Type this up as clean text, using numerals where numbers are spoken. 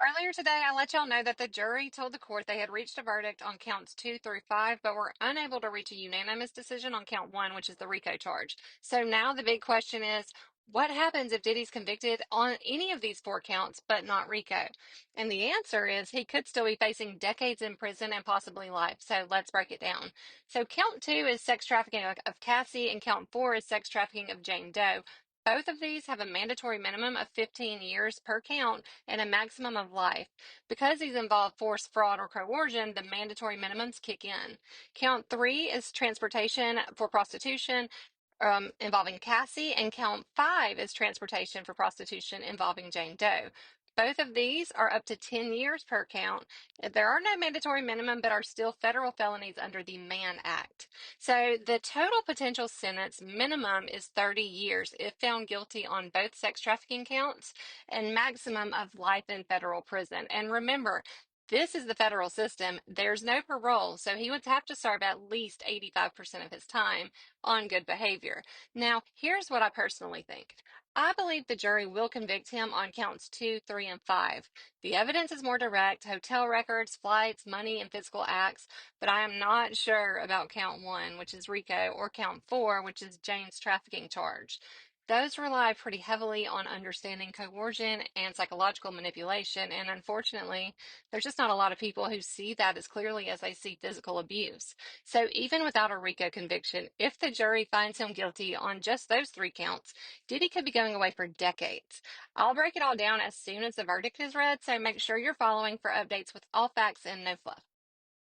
Earlier today, I let y'all know that the jury told the court they had reached a verdict on counts 2 through 5, but were unable to reach a unanimous decision on count 1, which is the RICO charge. So now the big question is, what happens if Diddy's convicted on any of these 4 counts, but not RICO? And the answer is he could still be facing decades in prison and possibly life. So let's break it down. So count 2 is sex trafficking of Cassie, and count 4 is sex trafficking of Jane Doe. Both of these have a mandatory minimum of 15 years per count and a maximum of life. Because these involve force, fraud, or coercion, the mandatory minimums kick in. Count 3 is transportation for prostitution involving Cassie, and count 5 is transportation for prostitution involving Jane Doe. Both of these are up to 10 years per count. There are no mandatory minimum, but are still federal felonies under the Mann Act. So the total potential sentence minimum is 30 years if found guilty on both sex trafficking counts, and maximum of life in federal prison. And remember, this is the federal system. There's no parole, so he would have to serve at least 85% of his time on good behavior. Now, here's what I personally think. I believe the jury will convict him on counts 2, 3, and 5. The evidence is more direct: hotel records, flights, money, and physical acts. But I am not sure about count 1, which is RICO, or count 4, which is Jane's trafficking charge. Those rely pretty heavily on understanding coercion and psychological manipulation, and unfortunately, there's just not a lot of people who see that as clearly as they see physical abuse. So even without a RICO conviction, if the jury finds him guilty on just those 3 counts, Diddy could be going away for decades. I'll break it all down as soon as the verdict is read, so make sure you're following for updates with all facts and no fluff.